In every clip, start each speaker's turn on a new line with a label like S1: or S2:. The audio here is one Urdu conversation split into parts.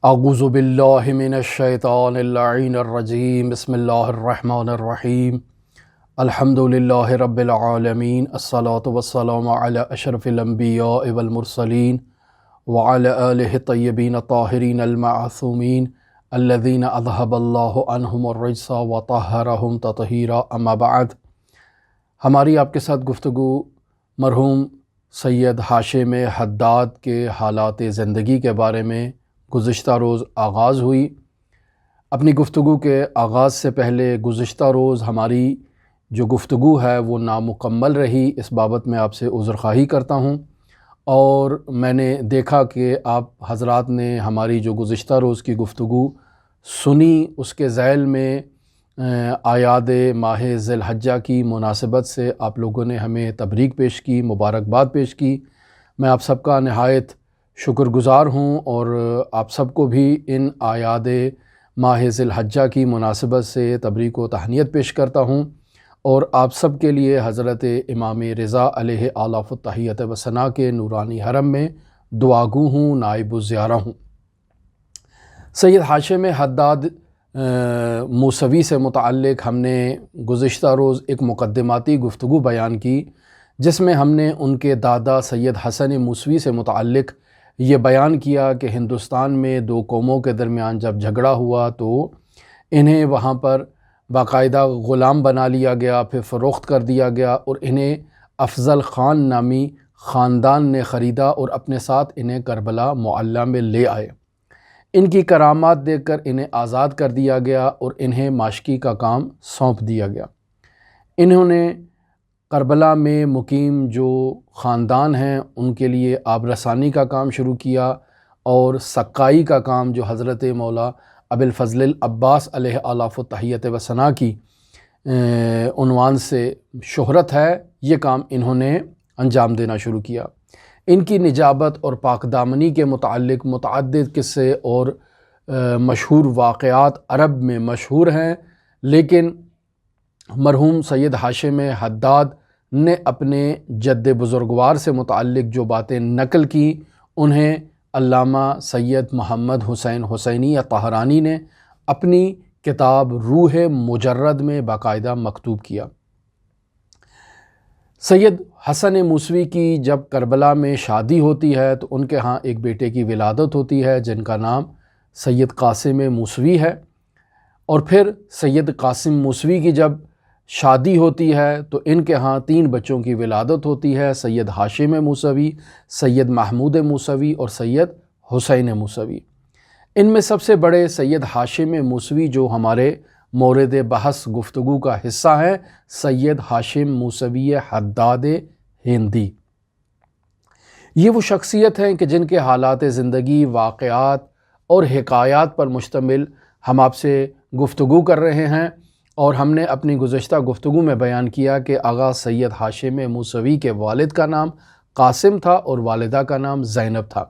S1: اعوذ باللہ من الشیطان اللعین الرجیم بسم اللہ الرحمن الرحیم الحمد للہ رب العالمین الصلاة والسلام علی اشرف الانبیاء والمرسلین وعلی آلہ الطیبین الطاہرین المعصومین الذین اذہب اللہ عنہم الرجس وطہرہم تطہیرا اما بعد۔ ہماری آپ کے ساتھ گفتگو مرحوم سید ہاشم حداد کے حالات زندگی کے بارے میں گزشتہ روز آغاز ہوئی۔ اپنی گفتگو کے آغاز سے پہلے گزشتہ روز ہماری جو گفتگو ہے وہ نامکمل رہی، اس بابت میں آپ سے عذرخواہی کرتا ہوں، اور میں نے دیکھا کہ آپ حضرات نے ہماری جو گزشتہ روز کی گفتگو سنی، اس کے ذیل میں اعیاد ماہ ذی الحجہ کی مناسبت سے آپ لوگوں نے ہمیں تبریک پیش کی، مبارکباد پیش کی۔ میں آپ سب کا نہایت شکر گزار ہوں، اور آپ سب کو بھی ان اعیاد ماہ ذی الحجہ کی مناسبت سے تبریک و تہنیت پیش کرتا ہوں، اور آپ سب کے لیے حضرت امام رضا علیہ آلاف التحیت و ثنا کے نورانی حرم میں دعا گو ہوں، نائب الزیارہ ہوں۔ سید ہاشم حداد موسوی سے متعلق ہم نے گزشتہ روز ایک مقدماتی گفتگو بیان کی، جس میں ہم نے ان کے دادا سید حسن موسوی سے متعلق یہ بیان کیا کہ ہندوستان میں دو قوموں کے درمیان جب جھگڑا ہوا تو انہیں وہاں پر باقاعدہ غلام بنا لیا گیا، پھر فروخت کر دیا گیا، اور انہیں افضل خان نامی خاندان نے خریدا اور اپنے ساتھ انہیں کربلا معلیٰ میں لے آئے۔ ان کی کرامات دیکھ کر انہیں آزاد کر دیا گیا اور انہیں ماشکی کا کام سونپ دیا گیا۔ انہوں نے کربلا میں مقیم جو خاندان ہیں ان کے لیے آب رسانی کا کام شروع کیا، اور سقائی کا کام جو حضرت مولا ابو الفضل العباس علیہ آلاف التحیت و ثنا کی عنوان سے شہرت ہے، یہ کام انہوں نے انجام دینا شروع کیا۔ ان کی نجابت اور پاک دامنی کے متعلق متعدد قصے اور مشہور واقعات عرب میں مشہور ہیں، لیکن مرحوم سید ہاشم حداد نے اپنے جد بزرگوار سے متعلق جو باتیں نقل کی، انہیں علامہ سید محمد حسین حسینی طہرانی نے اپنی کتاب روح مجرد میں باقاعدہ مکتوب کیا۔ سید حسن موسوی کی جب کربلا میں شادی ہوتی ہے تو ان کے ہاں ایک بیٹے کی ولادت ہوتی ہے جن کا نام سید قاسم موسوی ہے، اور پھر سید قاسم موسوی کی جب شادی ہوتی ہے تو ان کے ہاں 3 بچوں کی ولادت ہوتی ہے، سید ہاشم موسوی، سید محمود موسوی اور سید حسین موسوی۔ ان میں سب سے بڑے سید ہاشم موسوی جو ہمارے مورد بحث گفتگو کا حصہ ہیں، سید ہاشم موسوی حداد ہندی۔ یہ وہ شخصیت ہیں کہ جن کے حالات زندگی، واقعات اور حکایات پر مشتمل ہم آپ سے گفتگو کر رہے ہیں، اور ہم نے اپنی گزشتہ گفتگو میں بیان کیا کہ آغا سید ہاشم موسوی کے والد کا نام قاسم تھا اور والدہ کا نام زینب تھا۔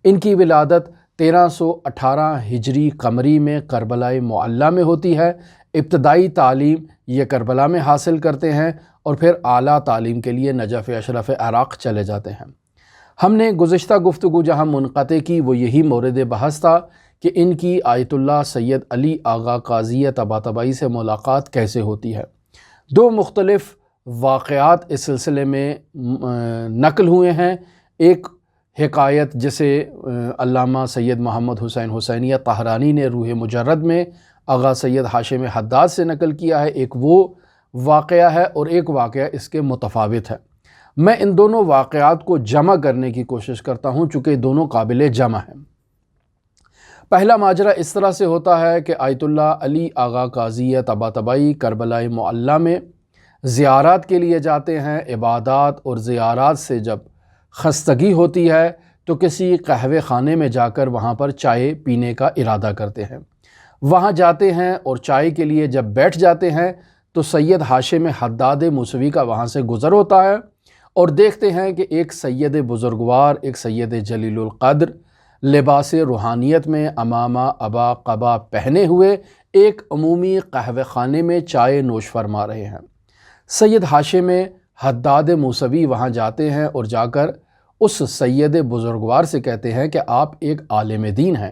S1: ان کی ولادت 1318 ہجری قمری میں کربلا معلیٰ میں ہوتی ہے۔ ابتدائی تعلیم یہ کربلا میں حاصل کرتے ہیں، اور پھر اعلیٰ تعلیم کے لیے نجف اشرف عراق چلے جاتے ہیں۔ ہم نے گزشتہ گفتگو جہاں منقطع کی وہ یہی مورد بحث تھا کہ ان کی آیت اللہ سید علی آغا قاضی طباطبائی سے ملاقات کیسے ہوتی ہے۔ 2 مختلف واقعات اس سلسلے میں نقل ہوئے ہیں۔ ایک حکایت جسے علامہ سید محمد حسین حسینی طہرانی نے روح مجرد میں آغا سید ہاشم حداد سے نقل کیا ہے، ایک وہ واقعہ ہے، اور ایک واقعہ اس کے متفاوت ہے۔ میں ان دونوں واقعات کو جمع کرنے کی کوشش کرتا ہوں چونکہ دونوں قابل جمع ہیں۔ پہلا ماجرا اس طرح سے ہوتا ہے کہ آیت اللہ علی آغا قاضی طباطبائی کربلا معلیٰ میں زیارات کے لیے جاتے ہیں۔ عبادات اور زیارات سے جب خستگی ہوتی ہے تو کسی قہوے خانے میں جا کر وہاں پر چائے پینے کا ارادہ کرتے ہیں۔ وہاں جاتے ہیں اور چائے کے لیے جب بیٹھ جاتے ہیں تو سید ہاشم حداد موسوی کا وہاں سے گزر ہوتا ہے، اور دیکھتے ہیں کہ ایک سید بزرگوار، ایک سید جلیل القدر لباس روحانیت میں امامہ ابا قبا پہنے ہوئے ایک عمومی قہوہ خانے میں چائے نوش فرما رہے ہیں۔ سید ہاشم حداد موسوی وہاں جاتے ہیں اور جا کر اس سید بزرگوار سے کہتے ہیں کہ آپ ایک عالم دین ہیں،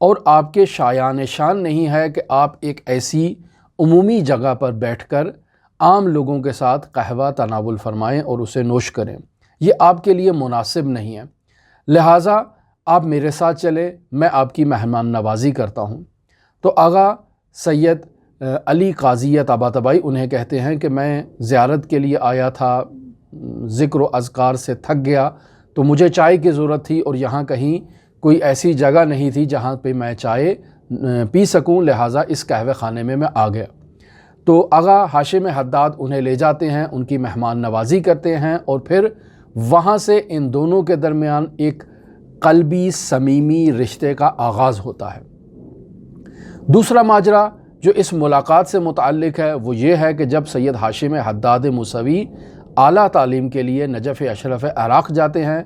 S1: اور آپ کے شایان شان نہیں ہے کہ آپ ایک ایسی عمومی جگہ پر بیٹھ کر عام لوگوں کے ساتھ قہوہ تناول فرمائیں اور اسے نوش کریں، یہ آپ کے لیے مناسب نہیں ہے، لہٰذا آپ میرے ساتھ چلیں، میں آپ کی مہمان نوازی کرتا ہوں۔ تو آغا سید علی قاضی طباطبائی انہیں کہتے ہیں کہ میں زیارت کے لیے آیا تھا، ذکر و اذکار سے تھک گیا تو مجھے چائے کی ضرورت تھی، اور یہاں کہیں کوئی ایسی جگہ نہیں تھی جہاں پہ میں چائے پی سکوں، لہٰذا اس قہوہ خانے میں آ گیا۔ تو آغا ہاشم حداد انہیں لے جاتے ہیں، ان کی مہمان نوازی کرتے ہیں، اور پھر وہاں سے ان دونوں کے درمیان ایک قلبی صمیمی رشتے کا آغاز ہوتا ہے۔ دوسرا ماجرا جو اس ملاقات سے متعلق ہے وہ یہ ہے کہ جب سید ہاشم حداد موسوی اعلیٰ تعلیم کے لیے نجف اشرف عراق جاتے ہیں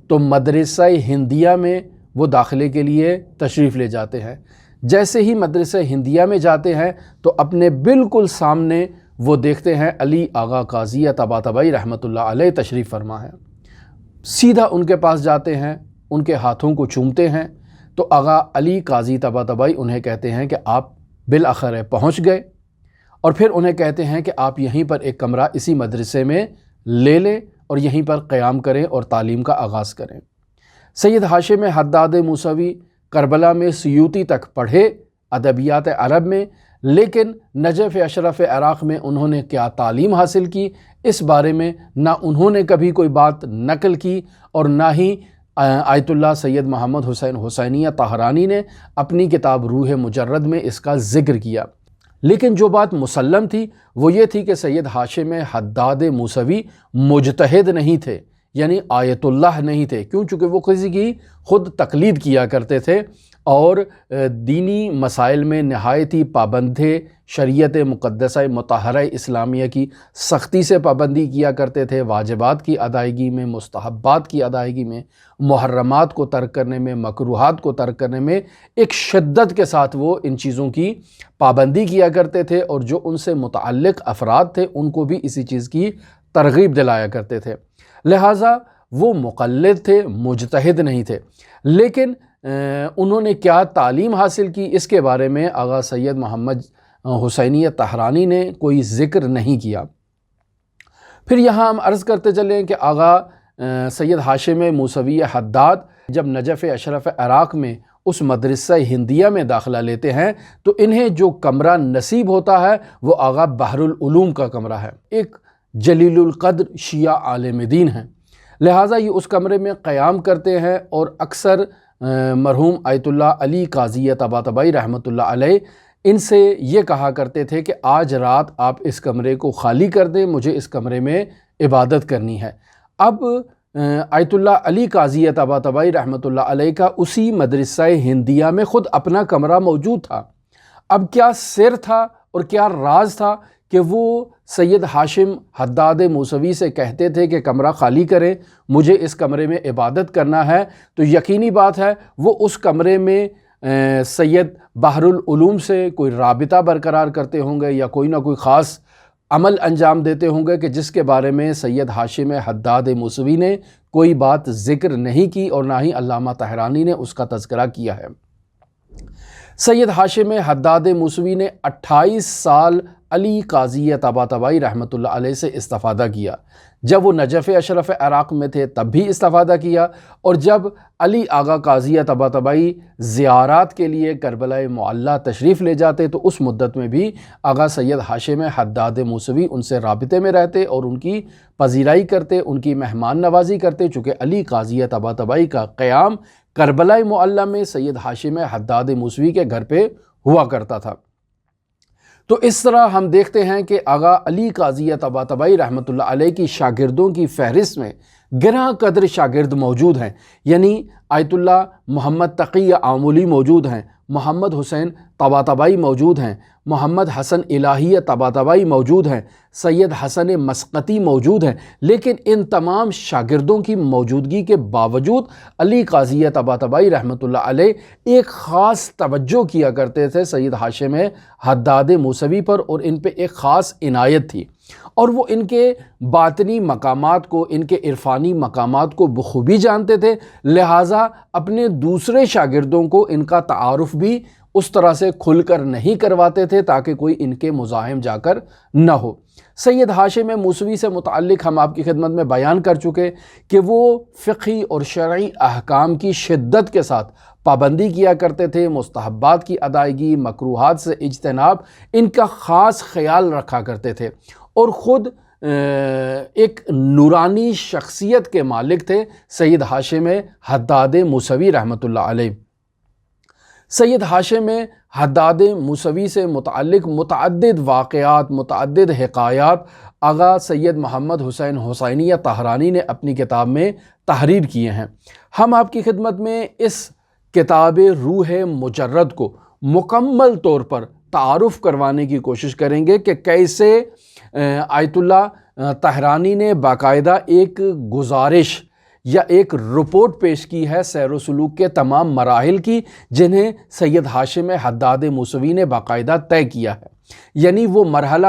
S1: تو مدرسہ ہندیہ میں وہ داخلے کے لیے تشریف لے جاتے ہیں۔ جیسے ہی مدرسہ ہندیہ میں جاتے ہیں تو اپنے بالکل سامنے وہ دیکھتے ہیں علی آغا قاضی طباطبائی رحمۃ اللہ علیہ تشریف فرما ہے۔ سیدھا ان کے پاس جاتے ہیں، ان کے ہاتھوں کو چومتے ہیں، تو آغا علی قاضی طباطبائی انہیں کہتے ہیں کہ آپ بالآخر پہنچ گئے، اور پھر انہیں کہتے ہیں کہ آپ یہیں پر ایک کمرہ اسی مدرسے میں لے لیں اور یہیں پر قیام کریں اور تعلیم کا آغاز کریں۔ سید ہاشم حداد موسوی کربلا میں سیوطی تک پڑھے ادبیات عرب میں، لیکن نجف اشرف عراق میں انہوں نے کیا تعلیم حاصل کی اس بارے میں نہ انہوں نے کبھی کوئی بات نقل کی، اور نہ ہی آیت اللہ سید محمد حسین حسینیہ طاہرانی نے اپنی کتاب روح مجرد میں اس کا ذکر کیا۔ لیکن جو بات مسلم تھی وہ یہ تھی کہ سید ہاشم حداد موسوی مجتہد نہیں تھے، یعنی آیت اللہ نہیں تھے، کیوں؟ چونکہ وہ کسی کی خود تقلید کیا کرتے تھے اور دینی مسائل میں نہایت ہی پابند تھے، شریعت مقدسہ مطہرہ اسلامیہ کی سختی سے پابندی کیا کرتے تھے، واجبات کی ادائیگی میں، مستحبات کی ادائیگی میں، محرمات کو ترک کرنے میں، مکروہات کو ترک کرنے میں ایک شدت کے ساتھ وہ ان چیزوں کی پابندی کیا کرتے تھے، اور جو ان سے متعلق افراد تھے ان کو بھی اسی چیز کی ترغیب دلایا کرتے تھے، لہٰذا وہ مقلد تھے، مجتہد نہیں تھے۔ لیکن انہوں نے کیا تعلیم حاصل کی اس کے بارے میں آغا سید محمد حسینیہ طاہرانی نے کوئی ذکر نہیں کیا۔ پھر یہاں ہم عرض کرتے چلیں کہ آغا سید ہاشم موسوی حداد جب نجف اشرف عراق میں اس مدرسہ ہندیہ میں داخلہ لیتے ہیں تو انہیں جو کمرہ نصیب ہوتا ہے وہ آغا بحر العلوم کا کمرہ ہے، ایک جلیل القدر شیعہ عالم دین ہیں، لہٰذا یہ اس کمرے میں قیام کرتے ہیں، اور اکثر مرحوم آیت اللہ علی قاضی طباطبائی رحمۃ اللہ علیہ ان سے یہ کہا کرتے تھے کہ آج رات آپ اس کمرے کو خالی کر دیں، مجھے اس کمرے میں عبادت کرنی ہے۔ اب آیت اللہ علی قاضی طباطبائی رحمۃ اللہ علیہ کا اسی مدرسہ ہندیہ میں خود اپنا کمرہ موجود تھا۔ اب کیا سر تھا اور کیا راز تھا کہ وہ سید ہاشم حداد موسوی سے کہتے تھے کہ کمرہ خالی کریں، مجھے اس کمرے میں عبادت کرنا ہے، تو یقینی بات ہے وہ اس کمرے میں سید بحر العلوم سے کوئی رابطہ برقرار کرتے ہوں گے یا کوئی نہ کوئی خاص عمل انجام دیتے ہوں گے کہ جس کے بارے میں سید ہاشم حداد موسوی نے کوئی بات ذکر نہیں کی اور نہ ہی علامہ طاہرانی نے اس کا تذکرہ کیا ہے۔ سید ہاشم حداد موسوی نے 28 سال علی قاضی طباطبائی رحمۃ اللہ علیہ سے استفادہ کیا۔ جب وہ نجف اشرف عراق میں تھے تب بھی استفادہ کیا، اور جب علی آغا قاضی طباطبائی زیارات کے لیے کربلا معلیٰ تشریف لے جاتے تو اس مدت میں بھی آغا سید ہاشم حداد موسوی ان سے رابطے میں رہتے اور ان کی پذیرائی کرتے، ان کی مہمان نوازی کرتے، چونکہ علی قاضی طباطبائی کا قیام کربلا معلیٰ میں سید ہاشم حداد موسوی کے گھر پہ ہوا کرتا تھا۔ تو اس طرح ہم دیکھتے ہیں کہ آغا علی قاضی طباطبائی رحمۃ اللہ علیہ کی شاگردوں کی فہرست میں گراں قدر شاگرد موجود ہیں، یعنی آیت اللہ محمد تقی آمولی موجود ہیں، محمد حسین طباطبائی موجود ہیں، محمد حسن الہی طباطبائی موجود ہیں، سید حسن مسقطی موجود ہیں، لیکن ان تمام شاگردوں کی موجودگی کے باوجود علی قاضی طباطبائی رحمۃ اللہ علیہ ایک خاص توجہ کیا کرتے تھے سید ہاشم حداد موسوی پر، اور ان پہ ایک خاص عنایت تھی، اور وہ ان کے باطنی مقامات کو، ان کے عرفانی مقامات کو بخوبی جانتے تھے، لہٰذا اپنے دوسرے شاگردوں کو ان کا تعارف بھی اس طرح سے کھل کر نہیں کرواتے تھے تاکہ کوئی ان کے مزاحم جا کر نہ ہو۔ سید ہاشم موسوی سے متعلق ہم آپ کی خدمت میں بیان کر چکے کہ وہ فقہی اور شرعی احکام کی شدت کے ساتھ پابندی کیا کرتے تھے، مستحبات کی ادائیگی، مکروہات سے اجتناب، ان کا خاص خیال رکھا کرتے تھے، اور خود ایک نورانی شخصیت کے مالک تھے سید ہاشم حداد موسوی رحمۃ اللہ علیہ۔ سید ہاشم حداد موسوی سے متعلق متعدد واقعات، متعدد حکایات آغا سید محمد حسین حسینیہ طہرانی نے اپنی کتاب میں تحریر کیے ہیں۔ ہم آپ کی خدمت میں اس کتاب روح مجرد کو مکمل طور پر تعارف کروانے کی کوشش کریں گے کہ کیسے آیت اللہ طہرانی نے باقاعدہ ایک گزارش یا ایک رپورٹ پیش کی ہے سیر و سلوک کے تمام مراحل کی، جنہیں سید ہاشم حداد موسوی نے باقاعدہ طے کیا ہے، یعنی وہ مرحلہ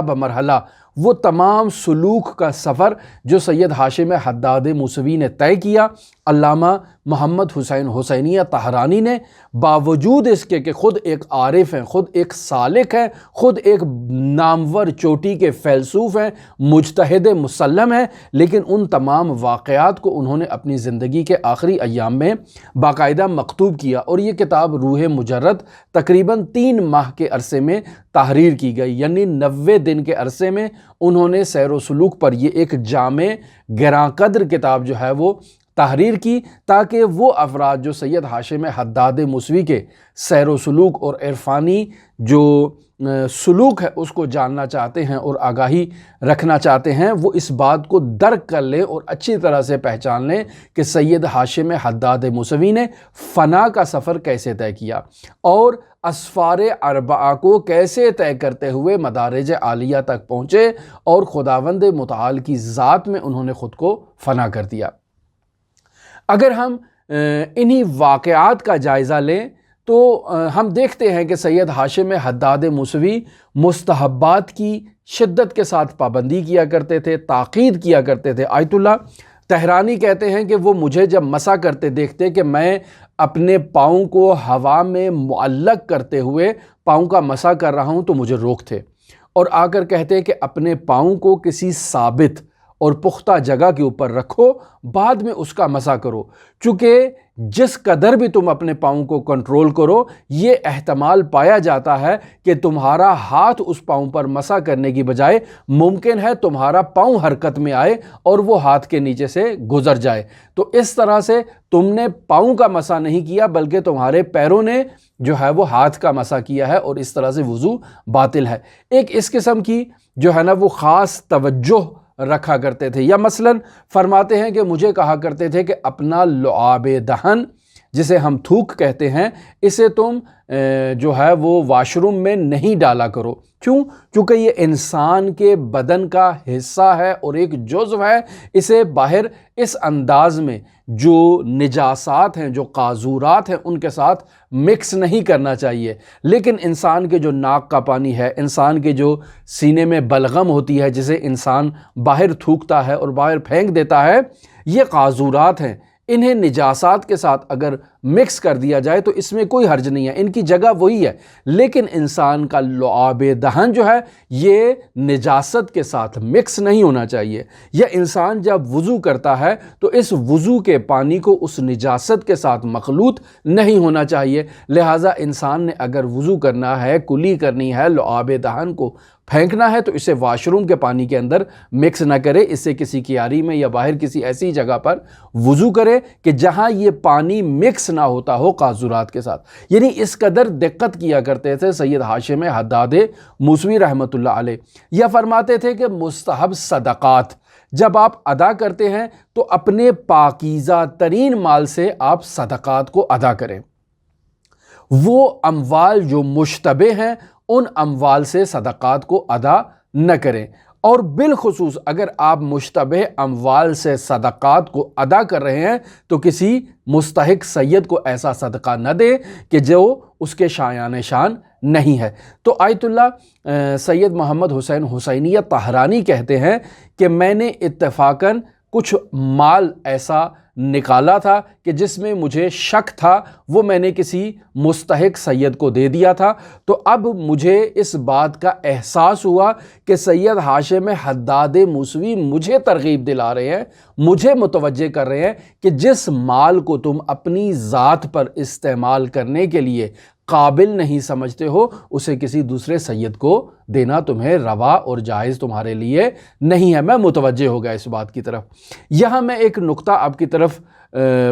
S1: بمرحلہ وہ تمام سلوک کا سفر جو سید ہاشم حداد موسوی نے طے کیا، علامہ محمد حسین حسینیہ طہرانی نے باوجود اس کے کہ خود ایک عارف ہیں، خود ایک سالک ہیں، خود ایک نامور چوٹی کے فیلسوف ہیں، مجتہد مسلم ہیں، لیکن ان تمام واقعات کو انہوں نے اپنی زندگی کے آخری ایام میں باقاعدہ مکتوب کیا، اور یہ کتاب روح مجرد تقریباً 3 ماہ کے عرصے میں تحریر کی گئی، یعنی 90 دن کے عرصے میں انہوں نے سیر و سلوک پر یہ ایک جامع گراں قدر کتاب جو ہے وہ تحریر کی، تاکہ وہ افراد جو سید ہاشم حداد موسوی کے سیر و سلوک اور عرفانی جو سلوک ہے اس کو جاننا چاہتے ہیں اور آگاہی رکھنا چاہتے ہیں، وہ اس بات کو درک کر لیں اور اچھی طرح سے پہچان لیں کہ سید ہاشم حداد موسوی نے فنا کا سفر کیسے طے کیا اور اسفار اربعہ کو کیسے طے کرتے ہوئے مدارج عالیہ تک پہنچے اور خداوند متعال کی ذات میں انہوں نے خود کو فنا کر دیا۔ اگر ہم انہی واقعات کا جائزہ لیں تو ہم دیکھتے ہیں کہ سید ہاشم حداد موسوی مستحبات کی شدت کے ساتھ پابندی کیا کرتے تھے، تاکید کیا کرتے تھے۔ آیت اللہ طہرانی کہتے ہیں کہ وہ مجھے جب مسح کرتے دیکھتے کہ میں اپنے پاؤں کو ہوا میں معلق کرتے ہوئے پاؤں کا مسح کر رہا ہوں تو مجھے روکتے، اور آ کر کہتے کہ اپنے پاؤں کو کسی ثابت اور پختہ جگہ کے اوپر رکھو، بعد میں اس کا مسح کرو، چونکہ جس قدر بھی تم اپنے پاؤں کو کنٹرول کرو، یہ احتمال پایا جاتا ہے کہ تمہارا ہاتھ اس پاؤں پر مسح کرنے کی بجائے ممکن ہے تمہارا پاؤں حرکت میں آئے اور وہ ہاتھ کے نیچے سے گزر جائے، تو اس طرح سے تم نے پاؤں کا مسح نہیں کیا بلکہ تمہارے پیروں نے جو ہے وہ ہاتھ کا مسح کیا ہے، اور اس طرح سے وضو باطل ہے۔ ایک اس قسم کی جو ہے نا وہ خاص توجہ رکھا کرتے تھے، یا مثلاً فرماتے ہیں کہ مجھے کہا کرتے تھے کہ اپنا لعاب دہن جسے ہم تھوک کہتے ہیں، اسے تم جو ہے وہ واش روم میں نہیں ڈالا کرو۔ کیوں؟ چونکہ یہ انسان کے بدن کا حصہ ہے اور ایک جزو ہے، اسے باہر اس انداز میں جو نجاسات ہیں، جو قاذورات ہیں، ان کے ساتھ مکس نہیں کرنا چاہیے۔ لیکن انسان کے جو ناک کا پانی ہے، انسان کے جو سینے میں بلغم ہوتی ہے جسے انسان باہر تھوکتا ہے اور باہر پھینک دیتا ہے، یہ قاذورات ہیں، انہیں نجاسات کے ساتھ اگر مکس کر دیا جائے تو اس میں کوئی حرج نہیں ہے، ان کی جگہ وہی ہے، لیکن انسان کا لعاب دہن جو ہے یہ نجاست کے ساتھ مکس نہیں ہونا چاہیے۔ یا انسان جب وضو کرتا ہے تو اس وضو کے پانی کو اس نجاست کے ساتھ مخلوط نہیں ہونا چاہیے، لہٰذا انسان نے اگر وضو کرنا ہے، کلی کرنی ہے، لعاب دہن کو پھینکنا ہے تو اسے واش روم کے پانی کے اندر مکس نہ کرے، اسے کسی کیاری میں یا باہر کسی ایسی جگہ پر وضو کرے کہ جہاں یہ پانی مکس نہ ہوتا ہو قاذورات کے ساتھ۔ یعنی اس قدر دقت کیا کرتے تھے سید ہاشم حداد موسوی رحمۃ اللہ علیہ۔ یا فرماتے تھے کہ مستحب صدقات جب آپ ادا کرتے ہیں تو اپنے پاکیزہ ترین مال سے آپ صدقات کو ادا کریں، وہ اموال جو مشتبہ ہیں ان اموال سے صدقات کو ادا نہ کریں، اور بالخصوص اگر آپ مشتبہ اموال سے صدقات کو ادا کر رہے ہیں تو کسی مستحق سید کو ایسا صدقہ نہ دیں کہ جو اس کے شایان شان نہیں ہے۔ تو آیت اللہ سید محمد حسین حسینیہ طہرانی کہتے ہیں کہ میں نے اتفاقاً کچھ مال ایسا نکالا تھا کہ جس میں مجھے شک تھا، وہ میں نے کسی مستحق سید کو دے دیا تھا، تو اب مجھے اس بات کا احساس ہوا کہ سید ہاشم حداد موسوی مجھے ترغیب دلا رہے ہیں، مجھے متوجہ کر رہے ہیں کہ جس مال کو تم اپنی ذات پر استعمال کرنے کے لیے قابل نہیں سمجھتے ہو، اسے کسی دوسرے سید کو دینا تمہیں روا اور جائز تمہارے لیے نہیں ہے۔ میں متوجہ ہو گیا اس بات کی طرف۔ یہاں میں ایک نقطہ آپ کی طرف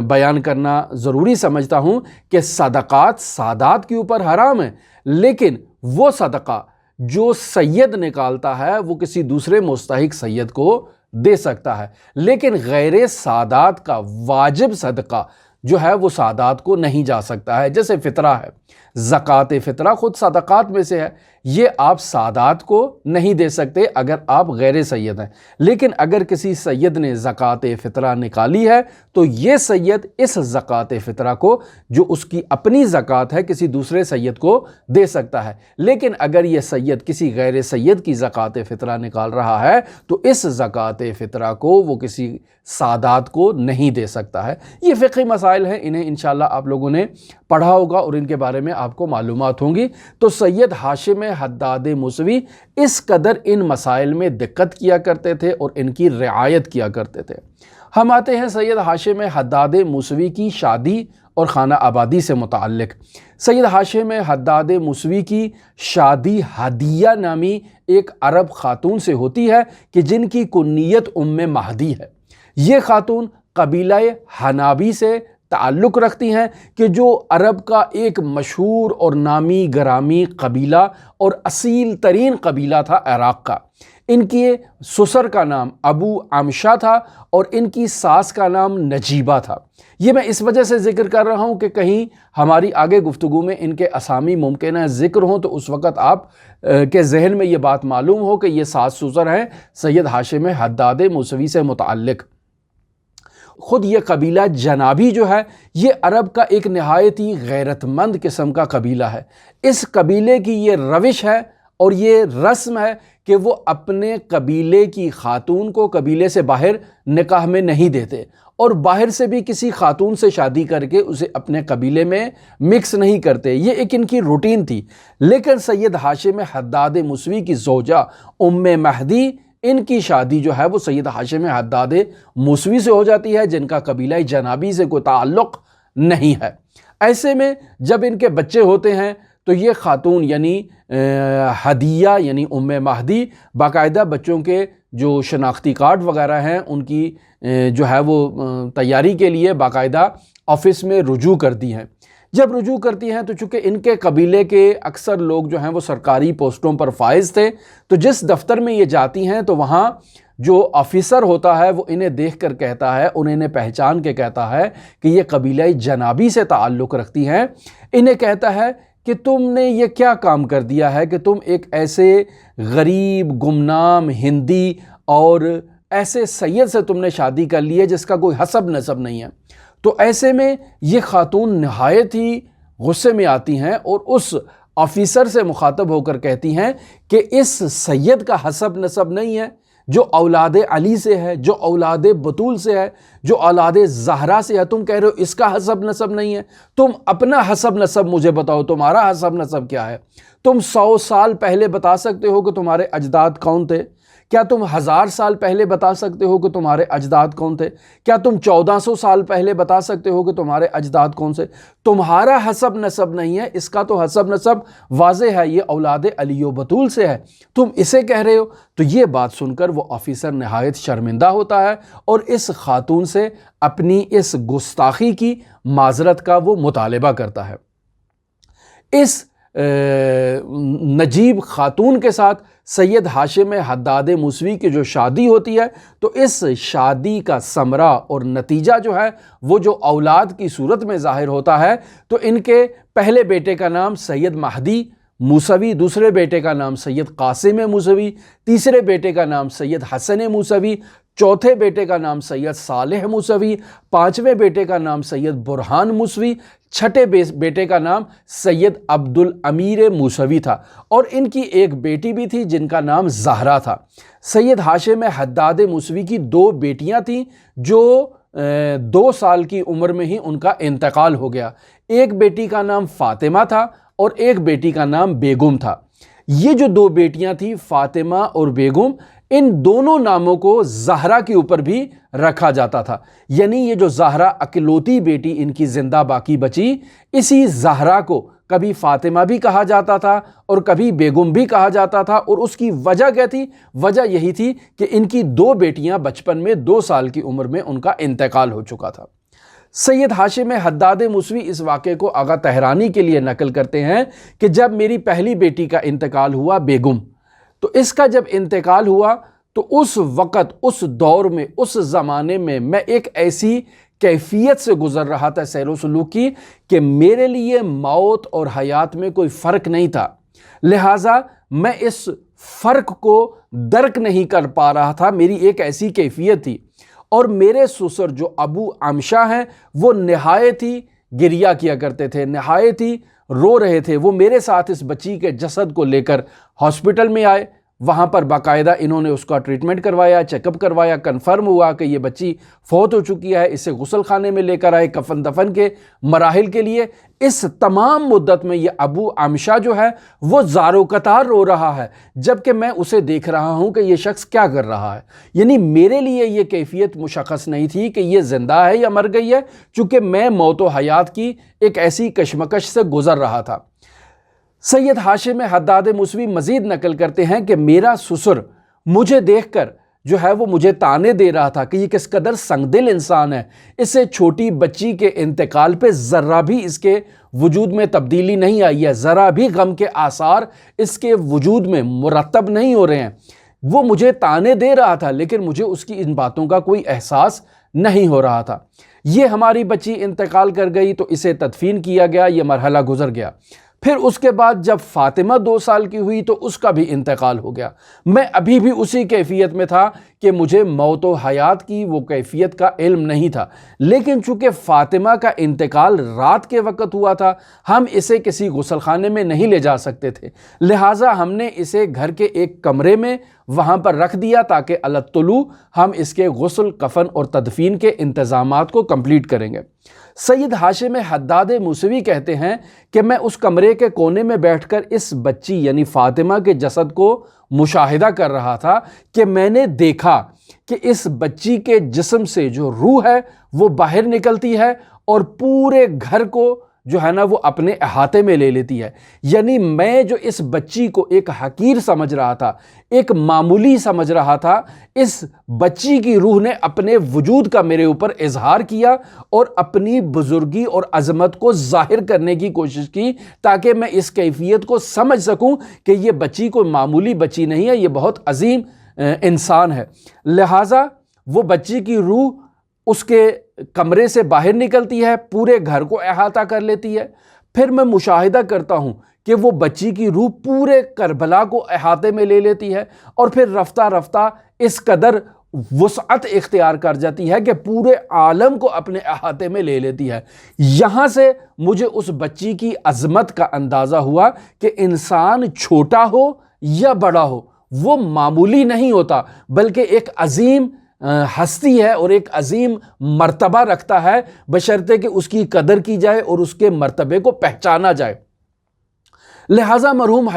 S1: بیان کرنا ضروری سمجھتا ہوں کہ صدقات سادات کے اوپر حرام ہیں، لیکن وہ صدقہ جو سید نکالتا ہے وہ کسی دوسرے مستحق سید کو دے سکتا ہے، لیکن غیر سادات کا واجب صدقہ جو ہے وہ سادات کو نہیں جا سکتا ہے۔ جیسے فطرہ ہے، زکوٰۃ فطرہ خود صدقات میں سے ہے، یہ آپ سادات کو نہیں دے سکتے اگر آپ غیر سید ہیں، لیکن اگر کسی سید نے زکوٰۃ فطرہ نکالی ہے تو یہ سید اس زکوٰۃ فطرہ کو جو اس کی اپنی زکوٰۃ ہے کسی دوسرے سید کو دے سکتا ہے، لیکن اگر یہ سید کسی غیر سید کی زکوٰۃ فطرہ نکال رہا ہے تو اس زکوٰۃ فطرہ کو وہ کسی سادات کو نہیں دے سکتا ہے۔ یہ فقہی مسائل ہیں، انہیں انشاءاللہ آپ لوگوں نے پڑھا ہوگا اور ان کے بارے میں آپ کو معلومات ہوں گی۔ تو سید ہاشم حداد موسوی اس قدر ان مسائل میں دقت کیا کرتے تھے اور ان کی رعایت کیا کرتے تھے۔ ہم آتے ہیں سید ہاشم حداد موسوی کی شادی اور خانہ آبادی سے متعلق۔ سید ہاشم حداد موسوی کی شادی ہدیہ نامی ایک عرب خاتون سے ہوتی ہے کہ جن کی کنیت ام مہدی ہے۔ یہ خاتون قبیلہ حنابی سے تعلق رکھتی ہیں کہ جو عرب کا ایک مشہور اور نامی گرامی قبیلہ اور اصیل ترین قبیلہ تھا عراق کا۔ ان کی سسر کا نام ابو عمشہ تھا اور ان کی ساس کا نام نجیبہ تھا۔ یہ میں اس وجہ سے ذکر کر رہا ہوں کہ کہیں ہماری آگے گفتگو میں ان کے اسامی ممکنہ ذکر ہوں تو اس وقت آپ کے ذہن میں یہ بات معلوم ہو کہ یہ ساس سسر ہیں سید ہاشم حداد موسوی سے متعلق۔ خود یہ قبیلہ جنابی جو ہے یہ عرب کا ایک نہایت ہی غیرت مند قسم کا قبیلہ ہے۔ اس قبیلے کی یہ روش ہے اور یہ رسم ہے کہ وہ اپنے قبیلے کی خاتون کو قبیلے سے باہر نکاح میں نہیں دیتے اور باہر سے بھی کسی خاتون سے شادی کر کے اسے اپنے قبیلے میں مکس نہیں کرتے، یہ ایک ان کی روٹین تھی۔ لیکن سید ہاشم حداد موسوی کی زوجہ ام مہدی، ان کی شادی جو ہے وہ سید ہاشم حداد موسوی سے ہو جاتی ہے جن کا قبیلہ جنابی سے کوئی تعلق نہیں ہے۔ ایسے میں جب ان کے بچے ہوتے ہیں تو یہ خاتون یعنی ہدیہ یعنی ام مہدی باقاعدہ بچوں کے جو شناختی کارڈ وغیرہ ہیں ان کی جو ہے وہ تیاری کے لیے باقاعدہ آفس میں رجوع کرتی ہیں۔ جب رجوع کرتی ہیں تو چونکہ ان کے قبیلے کے اکثر لوگ جو ہیں وہ سرکاری پوسٹوں پر فائز تھے، تو جس دفتر میں یہ جاتی ہیں تو وہاں جو آفیسر ہوتا ہے وہ انہیں دیکھ کر کہتا ہے، انہیں پہچان کے کہتا ہے کہ یہ قبیلہ جنابی سے تعلق رکھتی ہیں۔ انہیں کہتا ہے کہ تم نے یہ کیا کام کر دیا ہے کہ تم ایک ایسے غریب گمنام ہندی اور ایسے سید سے تم نے شادی کر لی ہے جس کا کوئی حسب نسب نہیں ہے۔ تو ایسے میں یہ خاتون نہایت ہی غصے میں آتی ہیں اور اس آفیسر سے مخاطب ہو کر کہتی ہیں کہ اس سید کا حسب نسب نہیں ہے جو اولاد علی سے ہے، جو اولاد بطول سے ہے، جو اولاد زہرا سے ہے، تم کہہ رہے ہو اس کا حسب نسب نہیں ہے۔ تم اپنا حسب نسب مجھے بتاؤ، تمہارا حسب نسب کیا ہے؟ تم 100 سال پہلے بتا سکتے ہو کہ تمہارے اجداد کون تھے؟ کیا تم 1000 سال پہلے بتا سکتے ہو کہ تمہارے اجداد کون تھے؟ کیا تم 1400 سال پہلے بتا سکتے ہو کہ تمہارے اجداد کون سے؟ تمہارا حسب نسب نہیں ہے، اس کا تو حسب نسب واضح ہے، یہ اولاد علی و بطول سے ہے، تم اسے کہہ رہے ہو۔ تو یہ بات سن کر وہ آفیسر نہایت شرمندہ ہوتا ہے اور اس خاتون سے اپنی اس گستاخی کی معذرت کا وہ مطالبہ کرتا ہے۔ اس نجیب خاتون کے ساتھ سید ہاشم حداد موسوی کی جو شادی ہوتی ہے تو اس شادی کا ثمرہ اور نتیجہ جو ہے وہ جو اولاد کی صورت میں ظاہر ہوتا ہے تو ان کے پہلے بیٹے کا نام سید مہدی موسوی, دوسرے بیٹے کا نام سید قاسم موسوی, تیسرے بیٹے کا نام سید حسن موسوی, چوتھے بیٹے کا نام سید صالح موسوی, پانچویں بیٹے کا نام سید برہان موسوی, چھٹے بیٹے کا نام سید عبد الامیر موسوی تھا, اور ان کی ایک بیٹی بھی تھی جن کا نام زہرا تھا. سید ہاشم حداد موسوی کی 2 بیٹیاں تھیں جو 2 سال کی عمر میں ہی ان کا انتقال ہو گیا. ایک بیٹی کا نام فاطمہ تھا اور ایک بیٹی کا نام بیگم تھا. یہ جو 2 بیٹیاں تھیں فاطمہ اور بیگم, ان دونوں ناموں کو زہرا کے اوپر بھی رکھا جاتا تھا. یعنی یہ جو زہرا اکلوتی بیٹی ان کی زندہ باقی بچی, اسی زہرا کو کبھی فاطمہ بھی کہا جاتا تھا اور کبھی بیگم بھی کہا جاتا تھا. اور اس کی وجہ کیا تھی؟ وجہ یہی تھی کہ ان کی 2 بیٹیاں بچپن میں 2 سال کی عمر میں ان کا انتقال ہو چکا تھا. سید ہاشم حداد موسوی اس واقعے کو آغا طہرانی کے لیے نقل کرتے ہیں کہ جب میری پہلی بیٹی کا انتقال ہوا بیگم, تو اس کا جب انتقال ہوا تو اس وقت, اس دور میں, اس زمانے میں ایک ایسی کیفیت سے گزر رہا تھا سیر و سلوک کی کہ میرے لیے موت اور حیات میں کوئی فرق نہیں تھا. لہٰذا میں اس فرق کو درک نہیں کر پا رہا تھا. میری ایک ایسی کیفیت تھی. اور میرے سسر جو ابو عمشہ ہیں وہ نہایت ہی گریہ کیا کرتے تھے, نہایت ہی رو رہے تھے. وہ میرے ساتھ اس بچی کے جسد کو لے کر ہاسپٹل میں آئے. وہاں پر باقاعدہ انہوں نے اس کا ٹریٹمنٹ کروایا, چیک اپ کروایا, کنفرم ہوا کہ یہ بچی فوت ہو چکی ہے. اسے غسل خانے میں لے کر آئے کفن دفن کے مراحل کے لیے. اس تمام مدت میں یہ ابو عمشہ جو ہے وہ زارو قطار رو رہا ہے, جبکہ میں اسے دیکھ رہا ہوں کہ یہ شخص کیا کر رہا ہے. یعنی میرے لیے یہ کیفیت مشخص نہیں تھی کہ یہ زندہ ہے یا مر گئی ہے, چونکہ میں موت و حیات کی ایک ایسی کشمکش سے گزر رہا تھا. سید ہاشم حداد موسوی مزید نقل کرتے ہیں کہ میرا سسر مجھے دیکھ کر جو ہے وہ مجھے تانے دے رہا تھا کہ یہ کس قدر سنگ دل انسان ہے. اسے چھوٹی بچی کے انتقال پہ ذرہ بھی اس کے وجود میں تبدیلی نہیں آئی ہے, ذرا بھی غم کے آثار اس کے وجود میں مرتب نہیں ہو رہے ہیں. وہ مجھے تانے دے رہا تھا لیکن مجھے اس کی ان باتوں کا کوئی احساس نہیں ہو رہا تھا. یہ ہماری بچی انتقال کر گئی تو اسے تدفین کیا گیا, یہ مرحلہ گزر گیا. پھر اس کے بعد جب فاطمہ 2 سال کی ہوئی تو اس کا بھی انتقال ہو گیا. میں ابھی بھی اسی کیفیت میں تھا کہ مجھے موت و حیات کی وہ کیفیت کا علم نہیں تھا. لیکن چونکہ فاطمہ کا انتقال رات کے وقت ہوا تھا, ہم اسے کسی غسل خانے میں نہیں لے جا سکتے تھے. لہٰذا ہم نے اسے گھر کے ایک کمرے میں وہاں پر رکھ دیا تاکہ الطلوع ہم اس کے غسل, کفن اور تدفین کے انتظامات کو کمپلیٹ کریں گے. سید ہاشم حداد موسوی کہتے ہیں کہ میں اس کمرے کے کونے میں بیٹھ کر اس بچی یعنی فاطمہ کے جسد کو مشاہدہ کر رہا تھا کہ میں نے دیکھا کہ اس بچی کے جسم سے جو روح ہے وہ باہر نکلتی ہے اور پورے گھر کو جو ہے نا وہ اپنے احاطے میں لے لیتی ہے. یعنی میں جو اس بچی کو ایک حقیر سمجھ رہا تھا, ایک معمولی سمجھ رہا تھا, اس بچی کی روح نے اپنے وجود کا میرے اوپر اظہار کیا اور اپنی بزرگی اور عظمت کو ظاہر کرنے کی کوشش کی تاکہ میں اس کیفیت کو سمجھ سکوں کہ یہ بچی کوئی معمولی بچی نہیں ہے, یہ بہت عظیم انسان ہے. لہٰذا وہ بچی کی روح اس کے کمرے سے باہر نکلتی ہے, پورے گھر کو احاطہ کر لیتی ہے. پھر میں مشاہدہ کرتا ہوں کہ وہ بچی کی روح پورے کربلا کو احاطے میں لے لیتی ہے اور پھر رفتہ رفتہ اس قدر وسعت اختیار کر جاتی ہے کہ پورے عالم کو اپنے احاطے میں لے لیتی ہے. یہاں سے مجھے اس بچی کی عظمت کا اندازہ ہوا کہ انسان چھوٹا ہو یا بڑا ہو وہ معمولی نہیں ہوتا, بلکہ ایک عظیم ہستی ہے اور ایک عظیم مرتبہ رکھتا ہے, بشرطے کہ اس کی قدر کی جائے اور اس کے مرتبے کو پہچانا جائے. لہٰذا مرحوم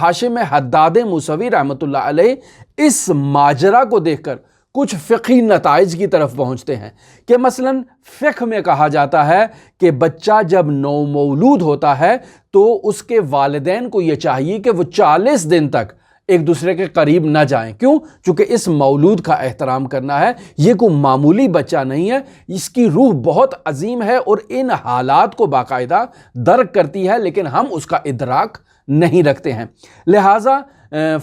S1: ہاشم حداد موسوی رحمۃ اللہ علیہ اس ماجرا کو دیکھ کر کچھ فقہی نتائج کی طرف پہنچتے ہیں کہ مثلاً فقہ میں کہا جاتا ہے کہ بچہ جب نومولود ہوتا ہے تو اس کے والدین کو یہ چاہیے کہ وہ 40 دن تک ایک دوسرے کے قریب نہ جائیں. کیوں؟ چونکہ اس مولود کا احترام کرنا ہے. یہ کوئی معمولی بچہ نہیں ہے, اس کی روح بہت عظیم ہے اور ان حالات کو باقاعدہ درک کرتی ہے, لیکن ہم اس کا ادراک نہیں رکھتے ہیں. لہٰذا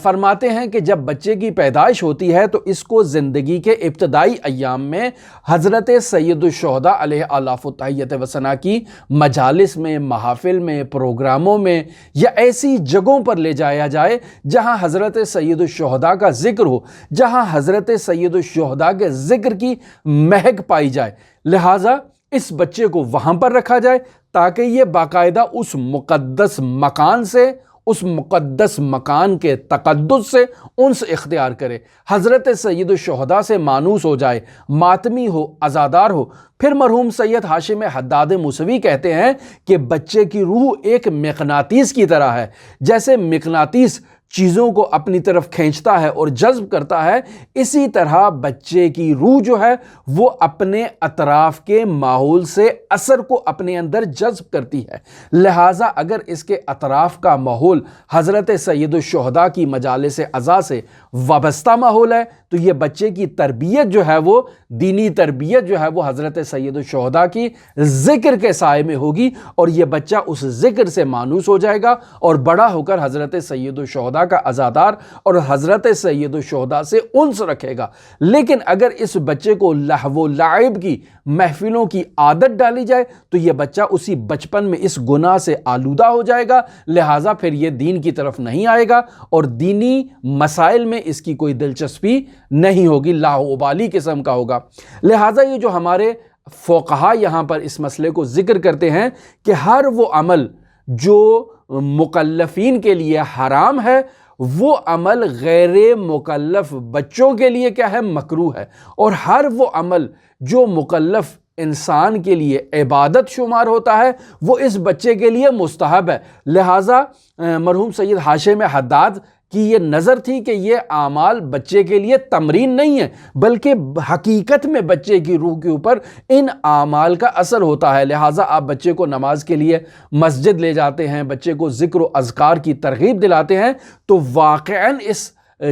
S1: فرماتے ہیں کہ جب بچے کی پیدائش ہوتی ہے تو اس کو زندگی کے ابتدائی ایام میں حضرت سید الشہداء علیہ آلاف و تحیت و ثنا کی مجالس میں، محافل میں، پروگراموں میں یا ایسی جگہوں پر لے جایا جائے جہاں حضرت سید الشہداء کا ذکر ہو، جہاں حضرت سید الشہداء کے ذکر کی مہک پائی جائے۔ لہٰذا اس بچے کو وہاں پر رکھا جائے تاکہ یہ باقاعدہ اس مقدس مکان سے، اس مقدس مکان کے تقدس سے انس اختیار کرے، حضرت سید الشہداء سے مانوس ہو جائے، ماتمی ہو، عزادار ہو۔ پھر مرحوم سید ہاشم حداد موسوی کہتے ہیں کہ بچے کی روح ایک مقناطیس کی طرح ہے، جیسے مقناطیس چیزوں کو اپنی طرف کھینچتا ہے اور جذب کرتا ہے، اسی طرح بچے کی روح جو ہے وہ اپنے اطراف کے ماحول سے اثر کو اپنے اندر جذب کرتی ہے۔ لہٰذا اگر اس کے اطراف کا ماحول حضرت سید الشہداء کی مجالس عزا سے وابستہ ماحول ہے تو یہ بچے کی تربیت جو ہے وہ دینی تربیت جو ہے وہ حضرت سید الشہداء کی ذکر کے سائے میں ہوگی، اور یہ بچہ اس ذکر سے مانوس ہو جائے گا اور بڑا ہو کر حضرت سید الشہداء کا عزادار اور حضرت سید الشہداء سے انس رکھے گا۔ لیکن اگر اس بچے کو لہو و لعب کی محفلوں کی عادت ڈالی جائے تو یہ بچہ اسی بچپن میں اس گناہ سے آلودہ ہو جائے گا، لہٰذا پھر یہ دین کی طرف نہیں آئے گا اور دینی مسائل میں اس کی کوئی دلچسپی نہیں ہوگی، لاابالی قسم کا ہوگا۔ لہٰذا یہ جو ہمارے فقہا یہاں پر اس مسئلے کو ذکر کرتے ہیں کہ ہر وہ عمل جو مکلفین کے لیے حرام ہے وہ عمل غیر مکلف بچوں کے لیے کیا ہے؟ مکروہ ہے، اور ہر وہ عمل جو مکلف انسان کے لیے عبادت شمار ہوتا ہے وہ اس بچے کے لیے مستحب ہے۔ لہٰذا مرحوم سید ہاشم حداد کی یہ نظر تھی کہ یہ اعمال بچے کے لیے تمرین نہیں ہے، بلکہ حقیقت میں بچے کی روح کے اوپر ان اعمال کا اثر ہوتا ہے۔ لہٰذا آپ بچے کو نماز کے لیے مسجد لے جاتے ہیں، بچے کو ذکر و اذکار کی ترغیب دلاتے ہیں تو واقعاً اس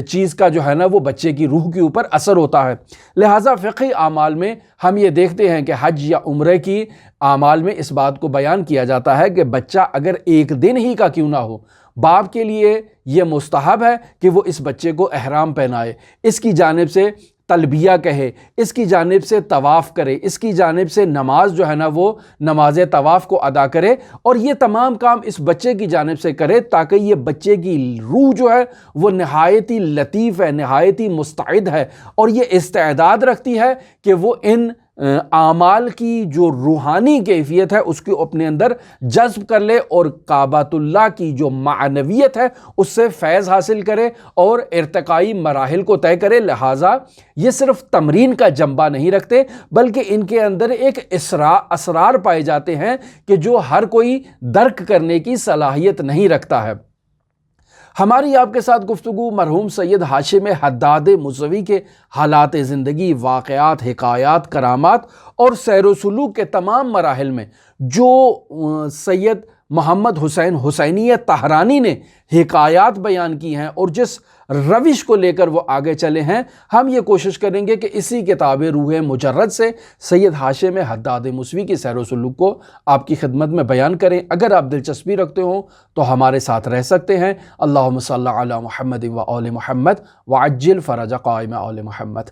S1: چیز کا جو ہے نا وہ بچے کی روح کے اوپر اثر ہوتا ہے۔ لہٰذا فقہی اعمال میں ہم یہ دیکھتے ہیں کہ حج یا عمرے کی اعمال میں اس بات کو بیان کیا جاتا ہے کہ بچہ اگر ایک دن ہی کا کیوں نہ ہو، باپ کے لیے یہ مستحب ہے کہ وہ اس بچے کو احرام پہنائے، اس کی جانب سے تلبیہ کہے، اس کی جانب سے طواف کرے، اس کی جانب سے نماز جو ہے نا وہ نماز طواف کو ادا کرے، اور یہ تمام کام اس بچے کی جانب سے کرے تاکہ یہ بچے کی روح جو ہے وہ نہایتی لطیف ہے، نہایتی مستعد ہے، اور یہ استعداد رکھتی ہے کہ وہ ان اعمال کی جو روحانی کیفیت ہے اس کو اپنے اندر جذب کر لے اور کعبۃ اللہ کی جو معنویت ہے اس سے فیض حاصل کرے اور ارتقائی مراحل کو طے کرے۔ لہٰذا یہ صرف تمرین کا جنبہ نہیں رکھتے بلکہ ان کے اندر ایک اسرار پائے جاتے ہیں کہ جو ہر کوئی درک کرنے کی صلاحیت نہیں رکھتا ہے۔ ہماری آپ کے ساتھ گفتگو مرحوم سید ہاشم حداد موسوی کے حالات زندگی، واقعات، حکایات، کرامات اور سیر و سلوک کے تمام مراحل میں جو سید محمد حسین حسینی طہرانی نے حکایات بیان کی ہیں اور جس روش کو لے کر وہ آگے چلے ہیں، ہم یہ کوشش کریں گے کہ اسی کتاب روح مجرد سے سید ہاشم حداد موسوی کی سیر و سلوک کو آپ کی خدمت میں بیان کریں۔ اگر آپ دلچسپی رکھتے ہوں تو ہمارے ساتھ رہ سکتے ہیں۔ اللہم صلی علی محمد و آل محمد وعجل فرج قائم آل محمد۔